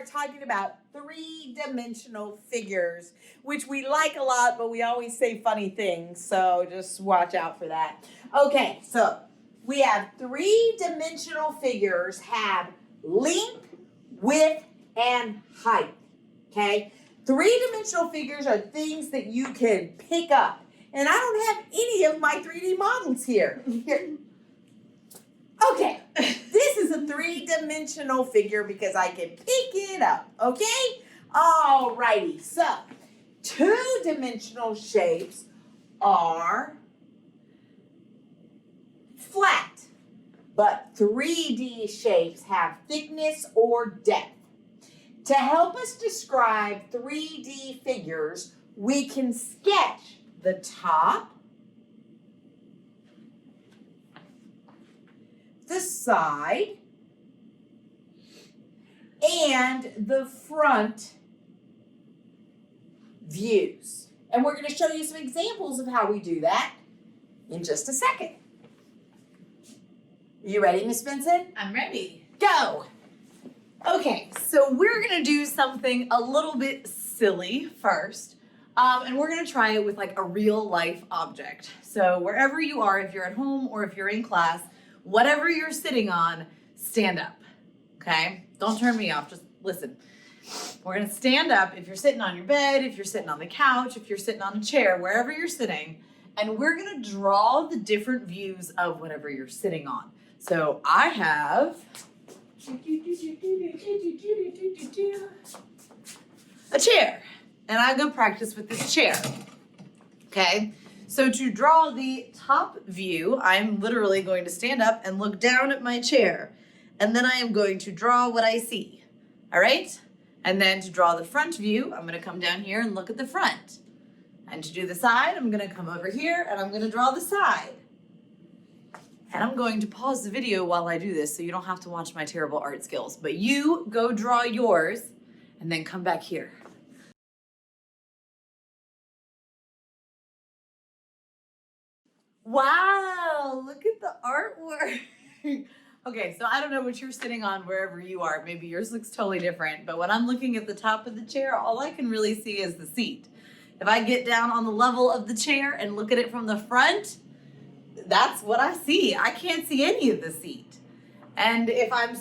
start talking about three-dimensional figures, which we like a lot, but we always say funny things, so just watch out for that. Okay, so we have three-dimensional figures have length, width, and height, okay? Three-dimensional figures are things that you can pick up. And I don't have any of my 3D models here. Okay, this is a three-dimensional figure because I can pick it up, okay? Alrighty, so two-dimensional shapes are flat, but 3D shapes have thickness or depth. To help us describe 3D figures, we can sketch the top, the side, and the front views. And we're going to show you some examples of how we do that in just a second. You ready, Miss Benson? I'm ready. Go! Okay, so we're gonna do something a little bit silly first. And we're gonna try it with like a real life object. So wherever you are, if you're at home or if you're in class, whatever you're sitting on, stand up, okay? Don't turn me off, just listen. We're gonna stand up if you're sitting on your bed, if you're sitting on the couch, if you're sitting on a chair, wherever you're sitting, and we're gonna draw the different views of whatever you're sitting on. So I have a chair, and I'm gonna practice with this chair, okay? So to draw the top view, I'm literally going to stand up and look down at my chair, and then I am going to draw what I see, all right? And then to draw the front view, I'm gonna come down here and look at the front. And to do the side, I'm gonna come over here and I'm gonna draw the side. And I'm going to pause the video while I do this so you don't have to watch my terrible art skills. But you go draw yours and then come back here. Wow, look at the artwork. Okay, so I don't know what you're sitting on wherever you are. Maybe yours looks totally different. But when I'm looking at the top of the chair, all I can really see is the seat. If I get down on the level of the chair and look at it from the front, that's what I see. I can't see any of the seat. And if I'm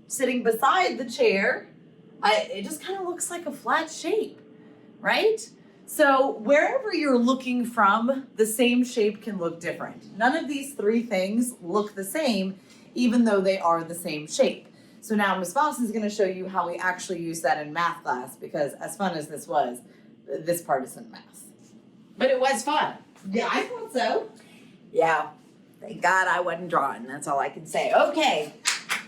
sitting beside the chair, it just kind of looks like a flat shape, right? So wherever you're looking from, the same shape can look different. None of these three things look the same, even though they are the same shape. So now Ms. Voss is going to show you how we actually use that in math class, because as fun as this was, this part isn't math. But it was fun. Yeah, I thought so. Yeah, thank God I wasn't drawing. That's all I can say. Okay,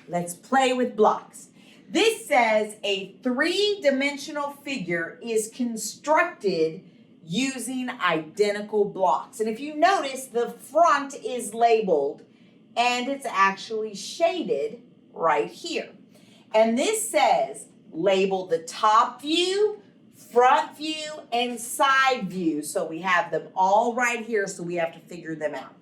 let's play with blocks. This says a three-dimensional figure is constructed using identical blocks. And if you notice, the front is labeled and it's actually shaded right here. And this says label the top view, front view, and side view. So we have them all right here, so we have to figure them out.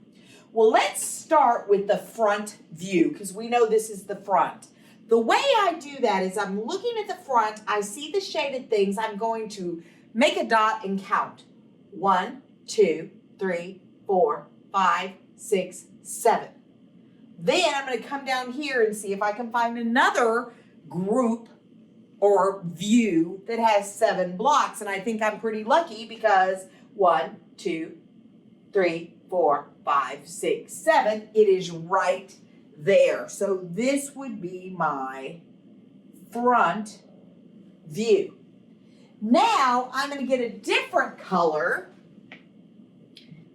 Well, let's start with the front view because we know this is the front. The way I do that is I'm looking at the front, I see the shaded things, I'm going to make a dot and count. 1, 2, 3, 4, 5, 6, 7. Then I'm going to come down here and see if I can find another group or view that has 7 blocks. And I think I'm pretty lucky because 1, 2, 3, 4, 5, 6, 7, it is right there. So this would be my front view. Now I'm going to get a different color,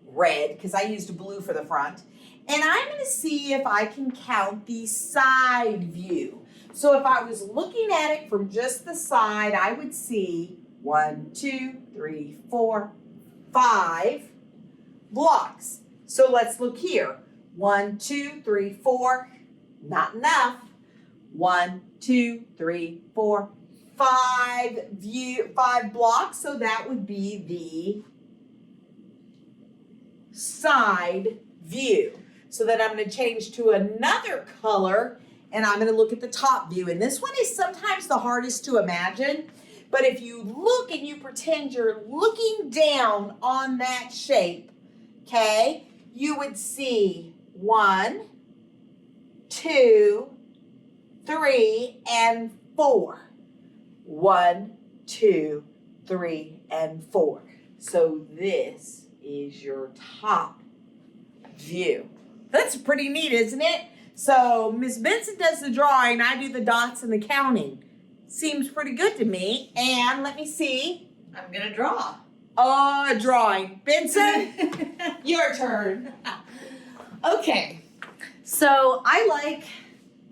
red, because I used blue for the front, and I'm going to see if I can count the side view. So if I was looking at it from just the side, I would see 1, 2, 3, 4, 5 blocks. So let's look here. 1, 2, 3, 4, not enough. 1, 2, 3, 4, 5 blocks. So that would be the side view. So then I'm going to change to another color and I'm gonna look at the top view. And this one is sometimes the hardest to imagine. But if you look and you pretend you're looking down on that shape, okay, you would see 1, 2, 3, and 4. 1, 2, 3, and 4. So this is your top view. That's pretty neat, isn't it? So Miss Benson does the drawing, I do the dots and the counting. Seems pretty good to me. And let me see. I'm gonna draw. Drawing. Benson, your turn. Okay, so I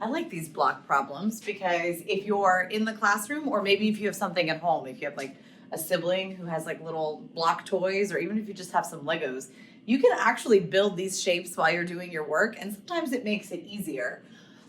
like these block problems because if you're in the classroom, or maybe if you have something at home, if you have like a sibling who has like little block toys, or even if you just have some Legos, you can actually build these shapes while you're doing your work, and sometimes it makes it easier.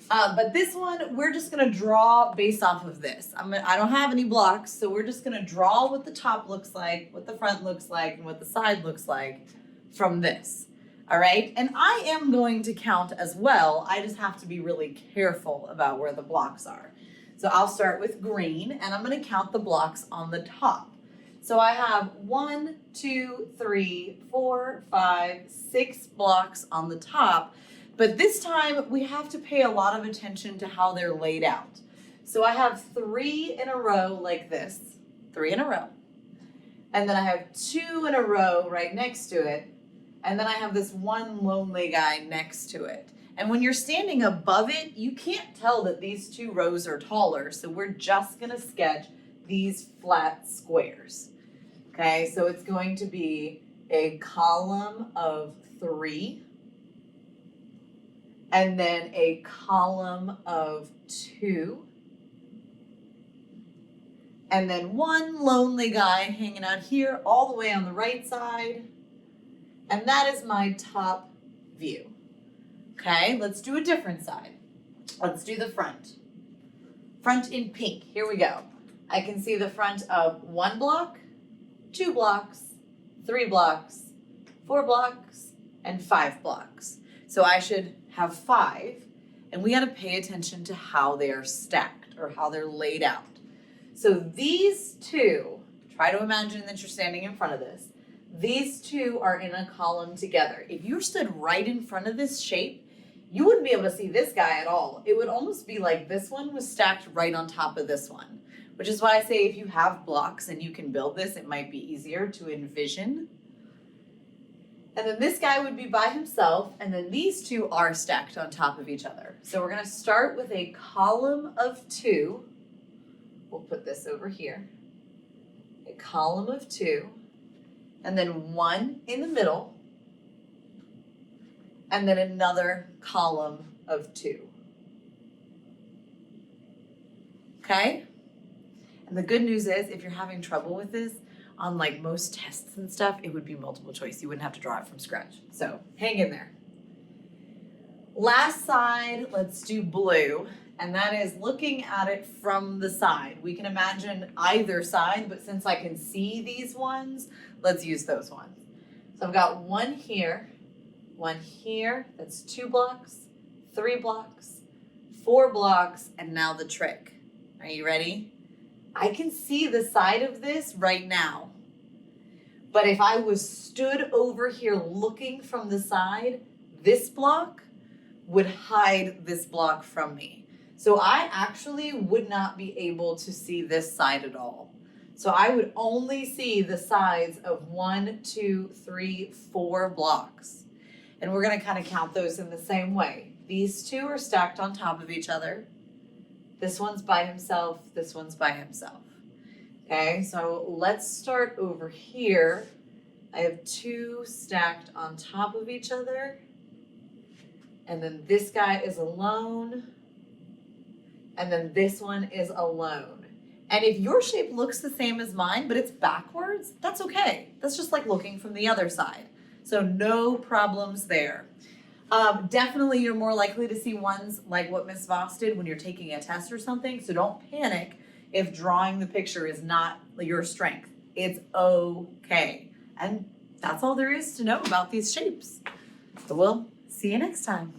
But this one, we're just gonna draw based off of this. I don't have any blocks, so we're just gonna draw what the top looks like, what the front looks like, and what the side looks like from this. All right, and I am going to count as well. I just have to be really careful about where the blocks are. So I'll start with green, and I'm gonna count the blocks on the top. So I have 1, 2, 3, 4, 5, 6 blocks on the top. But this time we have to pay a lot of attention to how they're laid out. So I have 3 in a row like this, 3 in a row. And then I have 2 in a row right next to it. And then I have this one lonely guy next to it. And when you're standing above it, you can't tell that these 2 rows are taller. So we're just gonna sketch these flat squares. Okay, so it's going to be a column of 3. And then a column of 2. And then one lonely guy hanging out here all the way on the right side. And that is my top view. Okay, let's do a different side. Let's do the front. Front in pink, here we go. I can see the front of 1 block, 2 blocks, 3 blocks, 4 blocks, and 5 blocks. So I should have 5, and we gotta pay attention to how they are stacked or how they're laid out. So these 2, try to imagine that you're standing in front of this. These 2 are in a column together. If you stood right in front of this shape, you wouldn't be able to see this guy at all. It would almost be like this one was stacked right on top of this one, which is why I say if you have blocks and you can build this, it might be easier to envision. And then this guy would be by himself, and then these 2 are stacked on top of each other. So we're gonna start with a column of 2. We'll put this over here. A column of 2, and then 1 in the middle, and then another column of 2. Okay? And the good news is, if you're having trouble with this, on like most tests and stuff, it would be multiple choice. You wouldn't have to draw it from scratch. So hang in there. Last side, let's do blue. And that is looking at it from the side. We can imagine either side, but since I can see these ones, let's use those ones. So I've got 1 here, 1 here, that's 2 blocks, 3 blocks, 4 blocks, and now the trick. Are you ready? I can see the side of this right now. But if I was stood over here looking from the side, this block would hide this block from me. So I actually would not be able to see this side at all. So I would only see the sides of 1, 2, 3, 4 blocks. And we're gonna kind of count those in the same way. These 2 are stacked on top of each other. This one's by himself, this one's by himself. Okay, so let's start over here. I have 2 stacked on top of each other. And then this guy is alone. And then this one is alone. And if your shape looks the same as mine, but it's backwards, that's okay. That's just like looking from the other side. So no problems there. Definitely you're more likely to see ones like what Miss Voss did when you're taking a test or something. So don't panic if drawing the picture is not your strength. It's okay. And that's all there is to know about these shapes. So we'll see you next time.